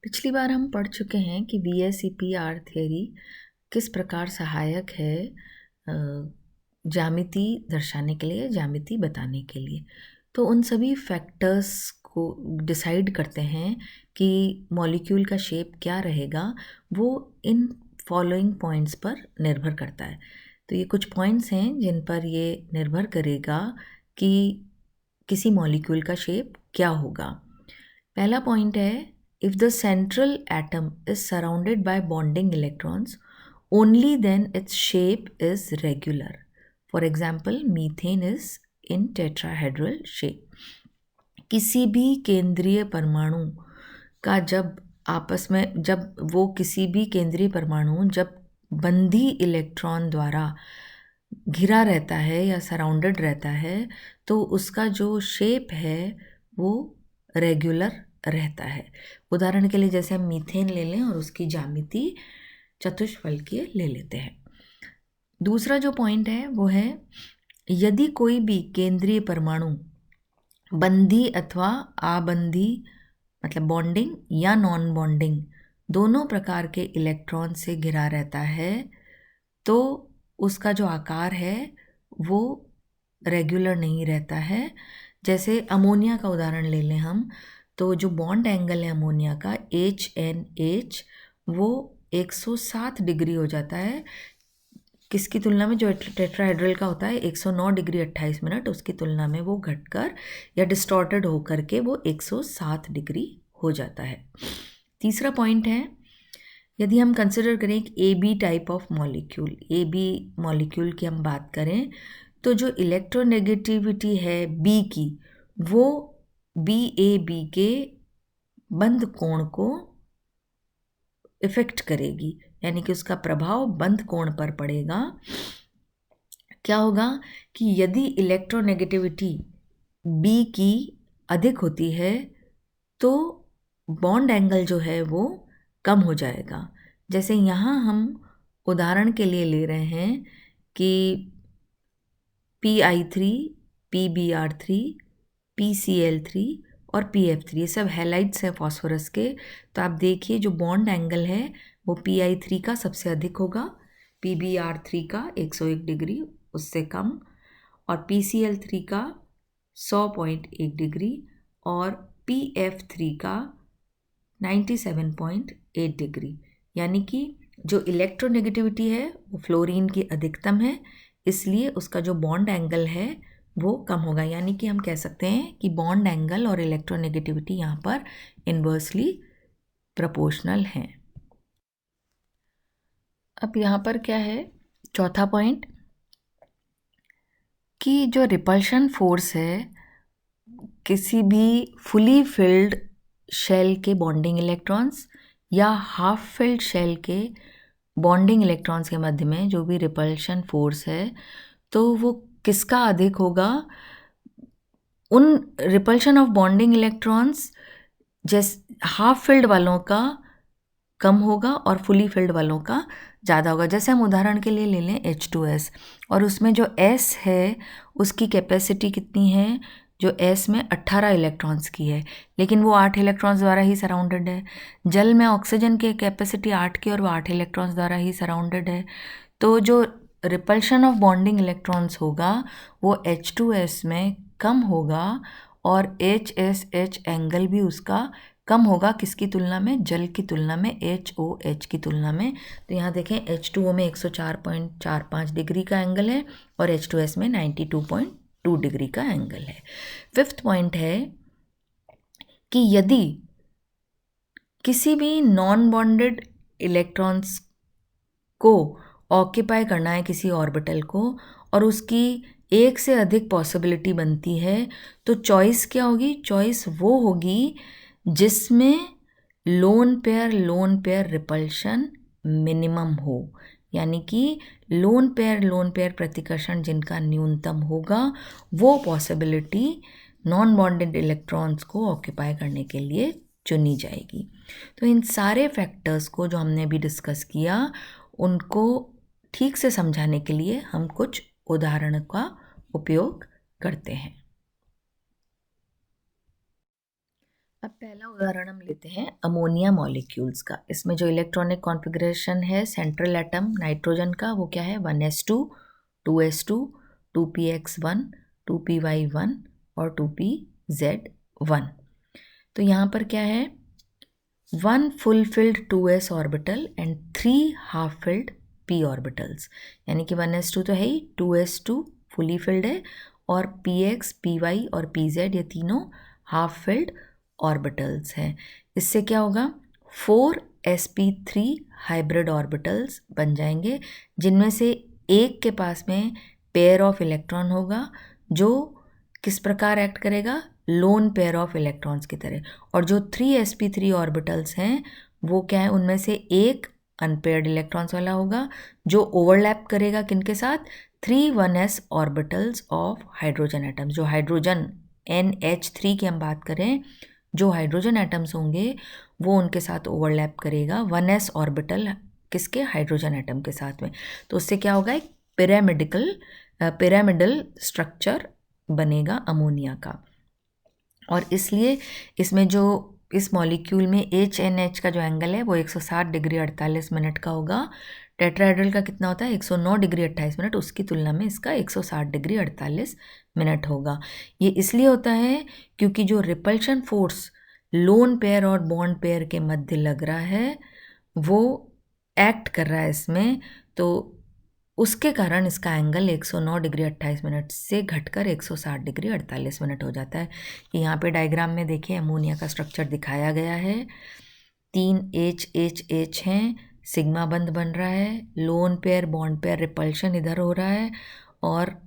पिछली बार हम पढ़ चुके हैं कि VSEPR थ्योरी किस प्रकार सहायक है ज्यामिति दर्शाने के लिए, ज्यामिति बताने के लिए। तो उन सभी फैक्टर्स को डिसाइड करते हैं कि मॉलिक्यूल का शेप क्या रहेगा, वो इन फॉलोइंग पॉइंट्स पर निर्भर करता है। तो ये कुछ पॉइंट्स हैं जिन पर ये निर्भर करेगा कि किसी मॉलिक्यूल का शेप क्या होगा। पहला पॉइंट है, if the central atom is surrounded by bonding electrons, only then its shape is regular. For example, methane is in tetrahedral shape. किसी भी केंद्रीय परमाणु का जब वो किसी भी केंद्रीय परमाणु जब बंधी इलेक्ट्रॉन द्वारा घिरा रहता है या सराउंडेड रहता है, तो उसका जो शेप है वो रेगुलर रहता है। उदाहरण के लिए जैसे हम मीथेन ले लें और उसकी ज्यामिति चतुष्फलकीय ले लेते हैं। दूसरा जो पॉइंट है वो है, यदि कोई भी केंद्रीय परमाणु बंधी अथवा आबंधी मतलब बॉन्डिंग या नॉन बॉन्डिंग दोनों प्रकार के इलेक्ट्रॉन से घिरा रहता है, तो उसका जो आकार है वो रेगुलर नहीं रहता है। जैसे अमोनिया का उदाहरण ले लें हम, तो जो बॉन्ड एंगल है अमोनिया का HNH वो 107 डिग्री हो जाता है, किसकी तुलना में जो टेट्राहेड्रल का होता है 109 डिग्री 28 मिनट, उसकी तुलना में वो घटकर या डिस्टॉर्टेड होकर के वो 107 डिग्री हो जाता है। तीसरा पॉइंट है, यदि हम कंसिडर करें कि AB type of molecule, AB molecule की हम बात करें, तो जो इलेक्ट्रोनेगेटिविटी है B की वो BAB के बंध कोण को इफेक्ट करेगी, यानी कि उसका प्रभाव बंध कोण पर पड़ेगा। क्या होगा कि यदि इलेक्ट्रोनेगेटिविटी B की अधिक होती है तो बॉन्ड एंगल जो है वो कम हो जाएगा। जैसे यहाँ हम उदाहरण के लिए ले रहे हैं कि Pi3, PBr3, PCl3 और PF3 ये सब हैलाइड्स हैं फॉस्फोरस के। तो आप देखिए जो बॉन्ड एंगल है वो Pi3 का सबसे अधिक होगा, PBr3 का 101 डिग्री उससे कम, और PCl3 का 100.1 डिग्री और PF3 का 97.8 डिग्री। यानी कि जो इलेक्ट्रोनेगेटिविटी है वो फ्लोरीन की अधिकतम है, इसलिए उसका जो बॉन्ड एंगल है वो कम होगा। यानी कि हम कह सकते हैं कि बॉन्ड एंगल और इलेक्ट्रोनेगेटिविटी यहाँ पर इन्वर्सली प्रोपोर्शनल हैं। अब यहाँ पर क्या है, चौथा पॉइंट, कि जो रिपल्शन फोर्स है किसी भी फुली फिल्ड शेल के बॉन्डिंग इलेक्ट्रॉन्स या हाफ फिल्ड शेल के बॉन्डिंग इलेक्ट्रॉन्स के मध्य में जो भी रिपल्शन फोर्स है, तो वो किसका अधिक होगा। उन रिपल्शन ऑफ बॉन्डिंग इलेक्ट्रॉन्स जैसे हाफ फिल्ड वालों का कम होगा और फुली फिल्ड वालों का ज़्यादा होगा। जैसे हम उदाहरण के लिए ले लें H2S, और उसमें जो S है उसकी कैपेसिटी कितनी है, जो S में 18 इलेक्ट्रॉन्स की है, लेकिन वो 8 इलेक्ट्रॉन्स द्वारा ही सराउंडेड है। जल में ऑक्सीजन की कैपेसिटी 8 की और वो 8 इलेक्ट्रॉन्स द्वारा ही सराउंडेड है। तो जो रिपल्शन ऑफ बॉन्डिंग इलेक्ट्रॉन्स होगा वो H2S में कम होगा और HSH एंगल भी उसका कम होगा, किसकी तुलना में, जल की तुलना में, HOH की तुलना में। तो यहाँ देखें H2O में 104.45 डिग्री का एंगल है और H2S में 92.2 डिग्री का एंगल है। फिफ्थ पॉइंट है कि यदि किसी भी नॉन बॉन्डेड इलेक्ट्रॉन्स को ऑक्यूपाई करना है किसी ऑर्बिटल को और उसकी एक से अधिक पॉसिबिलिटी बनती है, तो चॉइस क्या होगी, चॉइस वो होगी जिसमें लोन पेयर रिपल्शन मिनिमम हो, यानी कि लोन पेयर प्रतिकर्षण जिनका न्यूनतम होगा वो पॉसिबिलिटी नॉन बॉन्डेड इलेक्ट्रॉन्स को ऑक्यूपाई करने के लिए चुनी जाएगी। तो इन सारे फैक्टर्स को जो हमने अभी डिस्कस किया उनको ठीक से समझाने के लिए हम कुछ उदाहरण का उपयोग करते हैं। अब पहला उदाहरण हम लेते हैं अमोनिया मॉलिक्यूल्स का। इसमें जो इलेक्ट्रॉनिक कॉन्फ़िगरेशन है सेंट्रल एटम नाइट्रोजन का वो क्या है 1s2 2s2 2px1 2py1 और 2pz1। तो यहाँ पर क्या है 1 full filled 2s orbital and 3 half filled p orbitals, यानी कि 1s2 तो है ही, 2s2 फुली फिल्ड है और px py और pz ये तीनों हाफ फिल्ड ऑर्बिटल्स हैं। इससे क्या होगा 4sp3 हाइब्रिड ऑर्बिटल्स बन जाएंगे, जिनमें से एक के पास में पेयर ऑफ इलेक्ट्रॉन होगा जो किस प्रकार एक्ट करेगा लोन पेयर ऑफ इलेक्ट्रॉन्स की तरह, और जो 3sp3 ऑर्बिटल्स हैं वो क्या है उनमें से एक अनपेयर्ड इलेक्ट्रॉन्स वाला होगा जो ओवरलैप करेगा किनके साथ 3 1s orbitals of hydrogen atoms. जो हाइड्रोजन NH3 की हम बात करें, जो हाइड्रोजन एटम्स होंगे वो उनके साथ ओवरलैप करेगा 1s ऑर्बिटल किसके हाइड्रोजन एटम के साथ में। तो उससे क्या होगा एक पिरामिडल स्ट्रक्चर बनेगा अमोनिया का। और इसलिए इसमें जो इस मॉलिक्यूल में HNH का जो एंगल है वो 160 डिग्री 48 मिनट का होगा। टेट्राहेड्रल का कितना होता है 109 डिग्री 28 मिनट, उसकी तुलना में इसका 160 डिग्री 48 मिनट होगा। ये इसलिए होता है क्योंकि जो रिपल्शन फोर्स लोन पेयर और बॉन्ड पेयर के मध्य लग रहा है वो एक्ट कर रहा है इसमें, तो उसके कारण इसका एंगल 109 डिग्री 28 मिनट से घटकर 160 डिग्री 48 मिनट हो जाता है। यहाँ पे डायग्राम में देखिए अमोनिया का स्ट्रक्चर दिखाया गया है। 3 H हैं, सिग्मा बंध बन रहा है, lone pair bond pair repulsion इधर हो रहा है और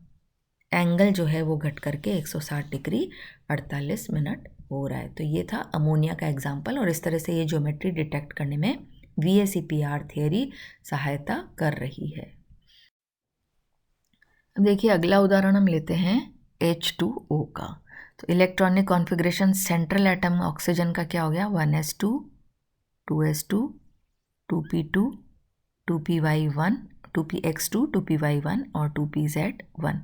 एंगल जो है वो घट करके 160 डिग्री 48 मिनट हो रहा है। तो ये था अमोनिया का एग्जाम्पल, और इस तरह से ये ज्योमेट्री डिटेक्ट करने में VSEPR थियरी सहायता कर रही है। अब देखिए अगला उदाहरण हम लेते हैं H2O का। तो electronic configuration central atom oxygen का क्या हो गया 1s2 2s2 2p2 2py1 2px2 2py1 और 2pz1।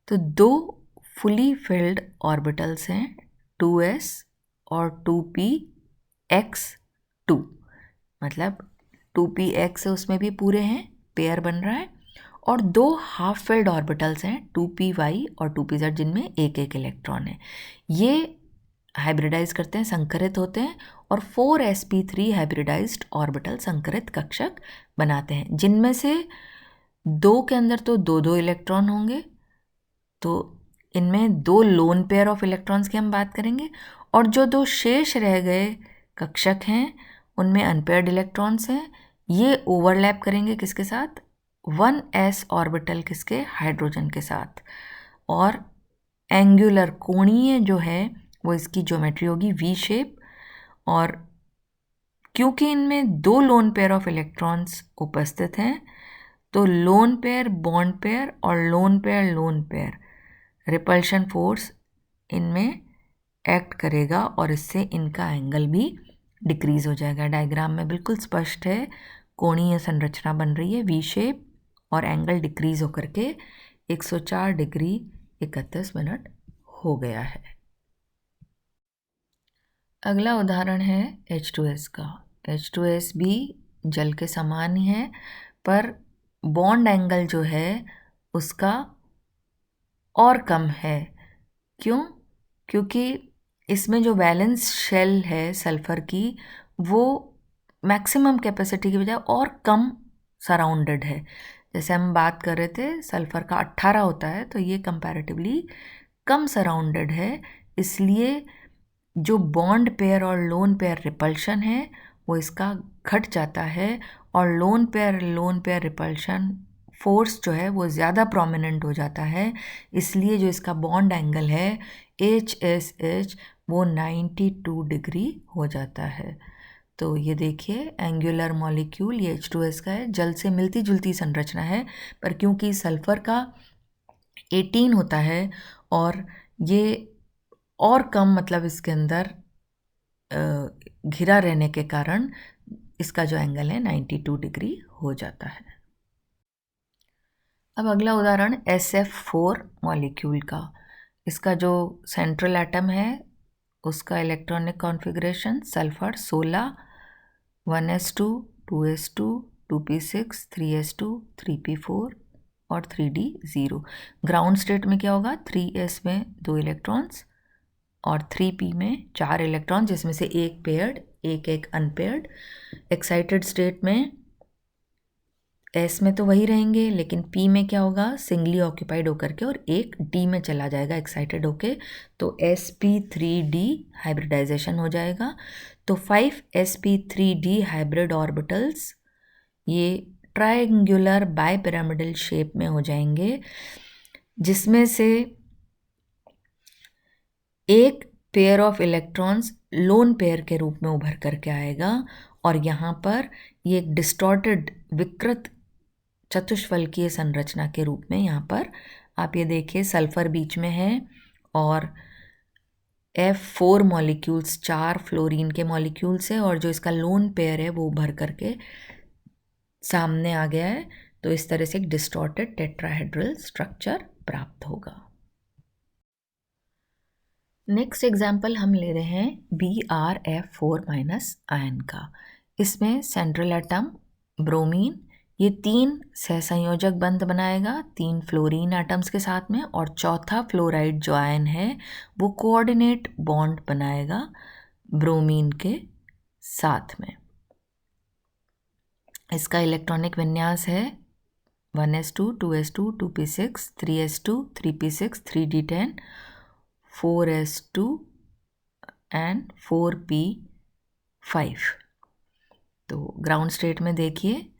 तो दो फुली फिल्ड ऑर्बिटल्स हैं 2s और 2px2, मतलब 2px उसमें भी पूरे हैं, पेयर बन रहा है, और दो हाफ फिल्ड ऑर्बिटल्स हैं 2py और 2pz जिनमें एक एक इलेक्ट्रॉन है। ये हाइब्रिडाइज करते हैं, संकरित होते हैं और 4sp3 हाइब्रिडाइज्ड ऑर्बिटल संकरित कक्षक बनाते हैं, जिनमें से दो के अंदर तो दो दो इलेक्ट्रॉन होंगे, तो इनमें दो लोन पेयर ऑफ इलेक्ट्रॉन्स की हम बात करेंगे, और जो दो शेष रह गए कक्षक हैं उनमें अनपेयर्ड इलेक्ट्रॉन्स हैं। ये ओवरलैप करेंगे किसके साथ 1s ऑर्बिटल किसके हाइड्रोजन के साथ, और एंगुलर कोणीय जो है वो इसकी ज्योमेट्री होगी V शेप। और क्योंकि इनमें दो लोन पेयर ऑफ इलेक्ट्रॉन्स उपस्थित हैं तो लोन पेयर बॉन्ड पेयर और लोन पेयर रिपल्शन फोर्स इनमें एक्ट करेगा और इससे इनका एंगल भी डिक्रीज हो जाएगा। डायग्राम में बिल्कुल स्पष्ट है, कोणीय संरचना बन रही है V शेप और एंगल डिक्रीज होकर के 104 डिग्री 31 मिनट हो गया है। अगला उदाहरण है H2S का। H2S भी जल के समान ही है, पर बॉन्ड एंगल जो है उसका और कम है। क्यों? क्योंकि इसमें जो वैलेंस शेल है सल्फ़र की वो मैक्सिमम कैपेसिटी की बजाय और कम सराउंडेड है। जैसे हम बात कर रहे थे सल्फ़र का 18 होता है, तो ये कंपैरेटिवली कम सराउंडेड है, इसलिए जो बॉन्ड पेयर और लोन पेयर रिपल्शन है वो इसका घट जाता है, और लोन पेयर रिपल्शन फोर्स जो है वो ज़्यादा प्रोमिनेंट हो जाता है। इसलिए जो इसका बॉन्ड एंगल है HSH वो 92 डिग्री हो जाता है। तो ये देखिए एंगुलर मॉलिक्यूल ये H2S का है, जल से मिलती जुलती संरचना है, पर क्योंकि सल्फ़र का 18 होता है और ये और कम मतलब इसके अंदर घिरा रहने के कारण इसका जो एंगल है 92 डिग्री हो जाता है। अब अगला उदाहरण SF4 मॉलिक्यूल का। इसका जो सेंट्रल एटम है उसका electronic configuration sulphur 16, 1s2, 2s2, 2p6, 3s2, 3p4 और 3d 0। ग्राउंड स्टेट में क्या होगा, 3s में 2 इलेक्ट्रॉन्स और 3p में 4 इलेक्ट्रॉन, जिसमें से एक पेयर्ड, एक अनपेयर्ड। एक्साइटेड स्टेट में s में तो वही रहेंगे, लेकिन p में क्या होगा, सिंगली ऑक्यूपाइड होकर के और एक d में चला जाएगा एक्साइटेड होके, तो sp3d हाइब्रिडाइजेशन हो जाएगा। तो 5 sp3d हाइब्रिड ऑर्बिटल्स ये ट्रायंगुलर बाइपिरामिडल शेप में हो जाएंगे, जिसमें से एक pair of electrons lone pair के रूप में उभर करके आएगा और यहाँ पर ये एक डिस्टॉर्टेड विकृत चतुष्फलकीय संरचना के रूप में, यहाँ पर आप ये देखिए सल्फर बीच में है और F4 मॉलिक्यूल्स, 4 फ्लोरीन के मॉलिक्यूल्स है और जो इसका लोन पेयर है वो उभर करके सामने आ गया है। तो इस तरह से एक डिस्टॉर्टेड टेट्राहेड्रल स्ट्रक्चर प्राप्त होगा। नेक्स्ट एग्जाम्पल हम ले रहे हैं BrF4- आयन का। इसमें सेंट्रल एटम ब्रोमीन ये 3 सहसंयोजक बंध बनाएगा 3 फ्लोरीन एटम्स के साथ में, और चौथा फ्लोराइड जो आयन है वो कोऑर्डिनेट बॉन्ड बनाएगा ब्रोमीन के साथ में। इसका इलेक्ट्रॉनिक विन्यास है 1s2, 2s2, 2p6, 3s2, 3p6, 3d10, 4s2 and 4p5। तो ग्राउंड स्टेट में देखिए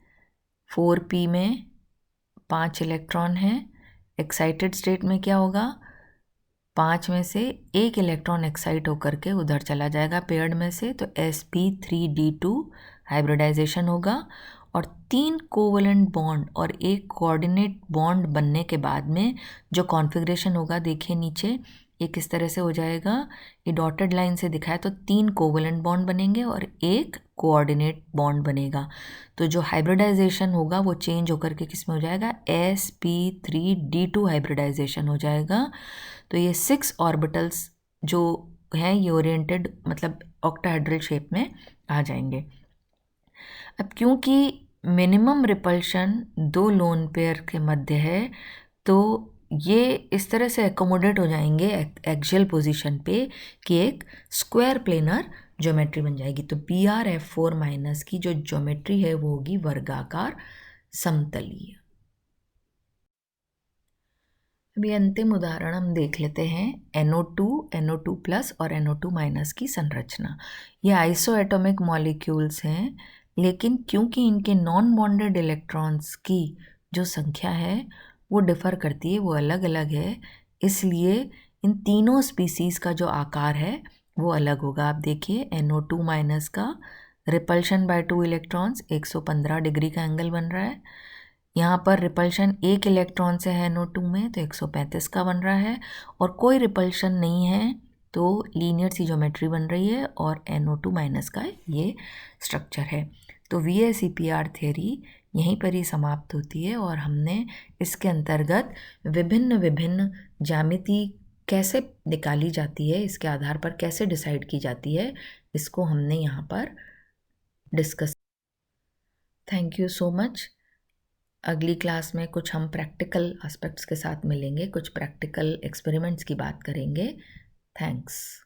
4p में 5 इलेक्ट्रॉन हैं। एक्साइटेड स्टेट में क्या होगा, 5 में से एक इलेक्ट्रॉन एक्साइट होकर के उधर चला जाएगा पेयर्ड में से, तो sp3d2 हाइब्रिडाइजेशन होगा और 3 कोवलेंट बॉन्ड और एक कोऑर्डिनेट बॉन्ड बनने के बाद में जो कॉन्फ़िगरेशन होगा देखिए नीचे एक इस तरह से हो जाएगा, ये डॉटेड लाइन से दिखाया तो 3 कोवलेंट बॉन्ड बनेंगे और एक कोऑर्डिनेट बॉन्ड बनेगा। तो जो हाइब्रिडाइजेशन होगा वो चेंज होकर के किस में हो जाएगा, sp3d2 हाइब्रिडाइजेशन हो जाएगा। तो ये 6 ऑर्बिटल्स जो हैं ये ओरिएंटेड मतलब ऑक्टाहेड्रल शेप में आ जाएंगे। अब क्योंकि मिनिमम रिपल्शन 2 लोन पेयर के मध्य है, तो ये इस तरह से एकोमोडेट हो जाएंगे एक्सियल पोजीशन पे कि एक स्क्वायर प्लेनर ज्योमेट्री बन जाएगी। तो BrF4- की जो ज्योमेट्री है वो होगी वर्गाकार समतलीय। अभी अंतिम उदाहरण हम देख लेते हैं NO2, NO2+ और NO2- की संरचना। ये आइसोएटॉमिक मॉलिक्यूल्स हैं, लेकिन क्योंकि इनके नॉन बॉन्डेड इलेक्ट्रॉन्स की जो संख्या है वो डिफ़र करती है, वो अलग अलग है, इसलिए इन तीनों स्पीसीज़ का जो आकार है वो अलग होगा। आप देखिए NO2- का रिपल्शन बाय 2 इलेक्ट्रॉन्स 115 डिग्री का एंगल बन रहा है। यहाँ पर रिपल्शन एक इलेक्ट्रॉन से है NO2 में तो 135 का बन रहा है, और कोई रिपल्शन नहीं है तो लीनियर सी ज्योमेट्री बन रही है और NO2- का ये स्ट्रक्चर है। तो VSEPR थ्योरी यहीं पर ही समाप्त होती है और हमने इसके अंतर्गत विभिन्न विभिन्न ज्यामिति कैसे निकाली जाती है, इसके आधार पर कैसे डिसाइड की जाती है, इसको हमने यहाँ पर discuss. Thank you so much. अगली क्लास में कुछ हम प्रैक्टिकल एस्पेक्ट्स के साथ मिलेंगे, कुछ प्रैक्टिकल एक्सपेरिमेंट्स की बात करेंगे। थैंक्स।